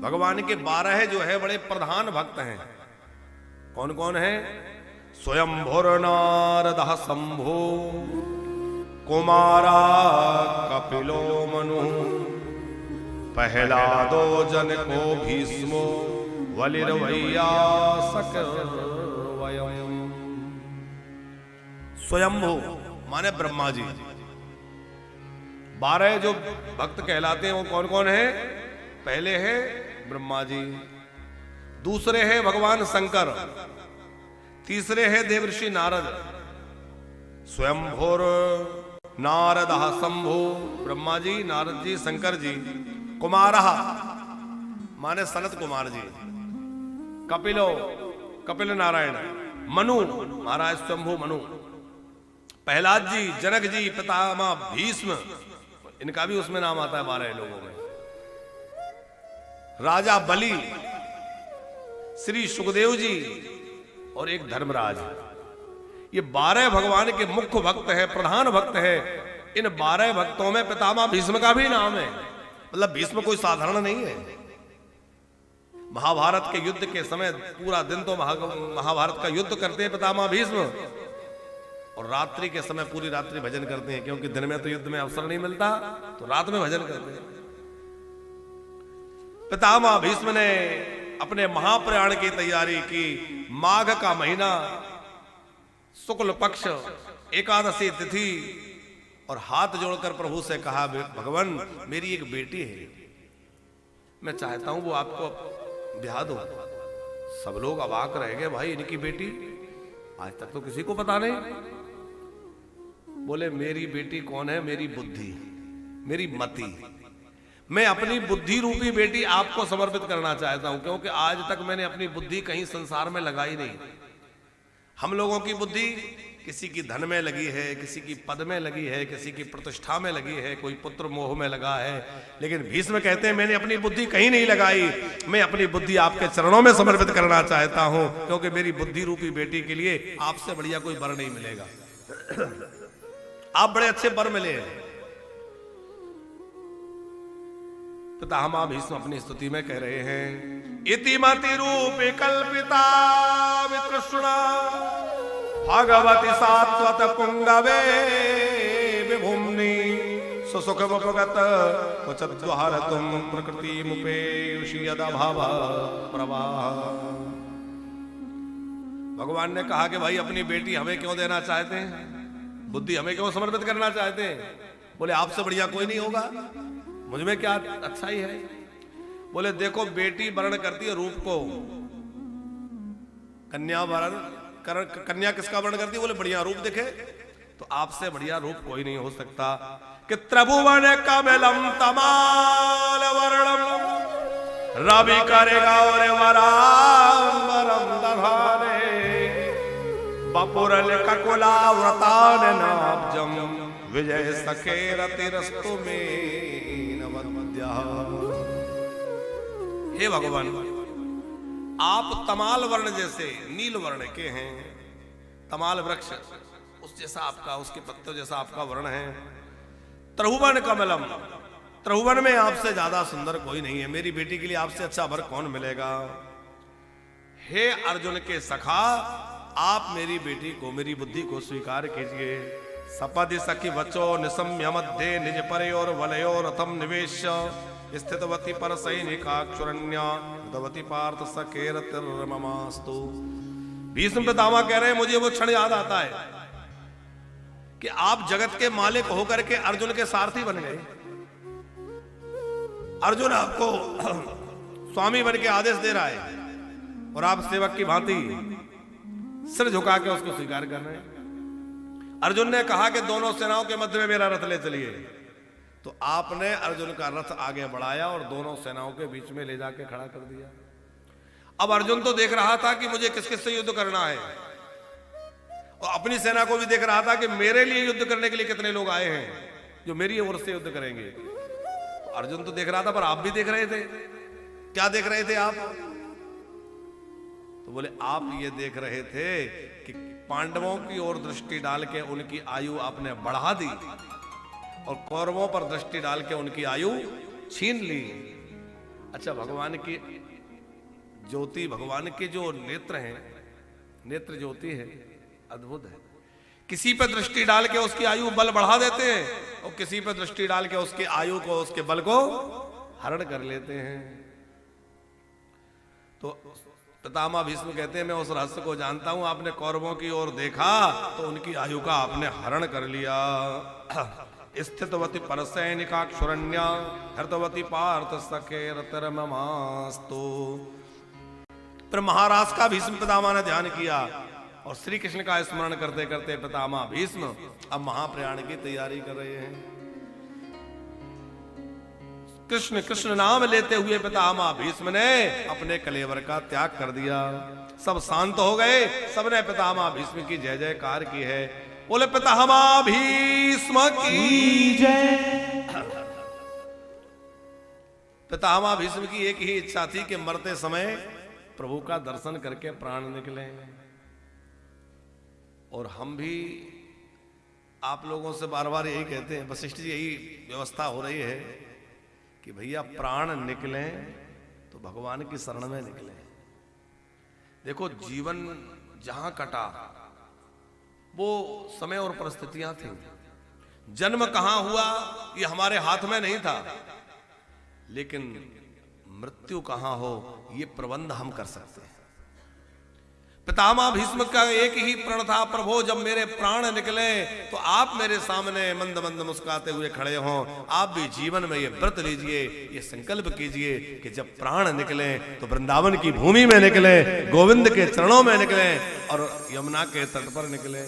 भगवान के 12 जो है बड़े प्रधान भक्त हैं। कौन कौन है? स्वयंभुर नारद शंभो, कुमारा कपिलो मनु, प्रहलादो जनको भीष्मो, वलिर्वैयासक वयम्। स्वयंभू माने ब्रह्मा जी। 12 जो भक्त कहलाते हैं वो कौन कौन है? पहले है ब्रह्मा जी, दूसरे है भगवान शंकर, तीसरे है देवर्षि नारद। स्वयंभुर नारद शंभु, ब्रह्मा जी, नारद जी, शंकर जी। कुमारः माने सनत कुमार जी। कपिलो कपिल नारायण, मनु महाराज स्वयंभू मनु, प्रहलाद जी, जनक जी, पितामह भीष्म, इनका भी उसमें नाम आता है 12 लोगों में। राजा बलि, श्री सुखदेव जी और एक धर्मराज। ये 12 भगवान के मुख्य भक्त है, प्रधान भक्त है। इन 12 भक्तों में पितामह भीष्म का भी नाम है। मतलब भीष्म कोई साधारण नहीं है। महाभारत के युद्ध के समय पूरा दिन तो महाभारत का युद्ध करते हैं पितामह भीष्म, और रात्रि के समय पूरी रात्रि भजन करते हैं, क्योंकि दिन में तो युद्ध में अवसर नहीं मिलता, तो रात में भजन करते हैं। पितामह भीष्म ने अपने महाप्रयाण की तैयारी की। माघ का महीना, शुक्ल पक्ष, एकादशी तिथि, और हाथ जोड़कर प्रभु से कहा, भगवान मेरी एक बेटी है, मैं चाहता हूं वो आपको ब्याह दो। सब लोग अवाक रह गए, भाई इनकी बेटी, आज तक तो किसी को पता नहीं। बोले मेरी बेटी कौन है? मेरी बुद्धि, मेरी मति। मैं अपनी बुद्धि रूपी बेटी आपको समर्पित करना चाहता हूं, क्योंकि आज तक मैंने अपनी बुद्धि कहीं संसार में लगाई नहीं। हम लोगों की बुद्धि किसी की धन में लगी है, किसी की पद में लगी है, किसी की प्रतिष्ठा में लगी है, कोई पुत्र मोह में लगा है। लेकिन भीष्म कहते हैं मैंने अपनी बुद्धि कहीं नहीं लगाई, मैं अपनी बुद्धि आपके चरणों में समर्पित करना चाहता हूं, क्योंकि मेरी बुद्धि रूपी बेटी के लिए आपसे बढ़िया कोई वर नहीं मिलेगा। आप बड़े अच्छे वर मिले हैं। पितामह भीष्म अपनी स्तुति में कह रहे हैं, इतिमति रूपे कल्पिता वितृष्णा भगवती सात्वत पुंगवे विभुम्नि सुसुखमुपगत क्वचिद्वार तुम प्रकृति मुपेयुषि यदा भाव प्रवाह। भगवान ने कहा कि भाई अपनी बेटी हमें क्यों देना चाहते हैं, बुद्धि हमें क्यों समर्पित करना चाहते हैं? बोले आपसे बढ़िया कोई नहीं होगा, मुझ में क्या अच्छाई है? बोले देखो बेटी वर्ण करती है रूप को, कन्या वर्ण कन्या किसका वर्ण करती है? बोले बढ़िया रूप दिखे, तो आपसे बढ़िया रूप कोई नहीं हो सकता। कि त्रिभुवन कमलम तमाल वर्णम रवि करेगा और वरांबरम दधाने बपुरल ककुला व्रतान नाब्जम विजय सखे रतिरस्तु में नवद्या। हे भगवान, आप तमाल वर्ण जैसे नील वर्ण के हैं, तमाल वृक्ष उस जैसा आपका, उसके पत्तों जैसा आपका वर्ण है। त्रिभुवन कमलम, त्रिभुवन में आपसे ज्यादा सुंदर कोई नहीं है, मेरी बेटी के लिए आपसे अच्छा वर कौन मिलेगा? हे अर्जुन के सखा, आप मेरी बेटी को, मेरी बुद्धि को स्वीकार कीजिए। सपदि सखी वचो निसम्य मध्य निज परे और वलयो रथम निवेश स्थितवती पर सैनिकाक्षुरण्या दवती पार्थ सखेरतिर्ममास्तु। भीष्म पितामह कह रहे हैं मुझे वो क्षण याद आता है कि आप जगत के मालिक होकर के अर्जुन के सारथी बन गए। अर्जुन आपको स्वामी बन के आदेश दे रहा है और आप सेवक की भांति सिर झुका के उसको स्वीकार कर रहे हैं। अर्जुन ने कहा कि दोनों सेनाओं के मध्य में मेरा रथ ले चलिए, तो आपने अर्जुन का रथ आगे बढ़ाया और दोनों सेनाओं के बीच में ले जाके खड़ा कर दिया। अब अर्जुन तो देख रहा था कि मुझे किस किस से युद्ध करना है, और अपनी सेना को भी देख रहा था कि मेरे लिए युद्ध करने के लिए कितने लोग आए हैं जो मेरी ओर से युद्ध करेंगे। तो अर्जुन तो देख रहा था, पर आप भी देख रहे थे। क्या देख रहे थे आप? तो बोले आप ये देख रहे थे कि पांडवों की ओर दृष्टि डाल के उनकी आयु आपने बढ़ा दी और कौरवों पर दृष्टि डाल के उनकी आयु छीन ली। अच्छा, भगवान की ज्योति, भगवान के जो नेत्र हैं, नेत्र ज्योति है, अद्भुत है। किसी पे दृष्टि डाल के उसकी आयु बल बढ़ा देते हैं और किसी पे दृष्टि डाल के उसकी आयु को, उसके बल को हरण कर लेते हैं। तो पितामह भीष्म कहते हैं, मैं उस रहस्य को जानता हूं। आपने कौरवों की ओर देखा तो उनकी आयु का आपने हरण कर लिया। स्थितवती परसैनिका क्षुरण्या हृतवती पार्थ सखे रतरममास्तु। फिर महाराज का भीष्म पितामह ने ध्यान किया और श्री कृष्ण का स्मरण करते करते पितामह भीष्म अब महाप्रयाण की तैयारी कर रहे हैं। कृष्ण कृष्ण नाम लेते हुए पितामह भीष्म ने अपने कलेवर का त्याग कर दिया। सब शांत हो गए, सबने पितामह भीष्म की जय जयकार की है। बोले पितामह भीष्म की जय। पितामह भीष्म की एक ही इच्छा थी कि मरते समय प्रभु का दर्शन करके प्राण निकले। और हम भी आप लोगों से बार बार यही कहते हैं, वशिष्ठ जी यही व्यवस्था हो रही है कि भैया प्राण निकले तो भगवान की शरण में निकले। देखो, जीवन जहां कटा वो समय और परिस्थितियां थी। जन्म कहां हुआ ये हमारे हाथ में नहीं था, लेकिन मृत्यु कहां हो ये प्रबंध हम कर सकते हैं। पितामह भीष्म का एक ही प्रण था, प्रभु जब मेरे प्राण निकले तो आप मेरे सामने मंद मंद मुस्कुराते हुए खड़े हों। आप भी जीवन में ये व्रत लीजिए, ये संकल्प कीजिए कि जब प्राण निकले तो वृंदावन की भूमि में निकले, गोविंद के चरणों में निकले और यमुना के तट पर निकले।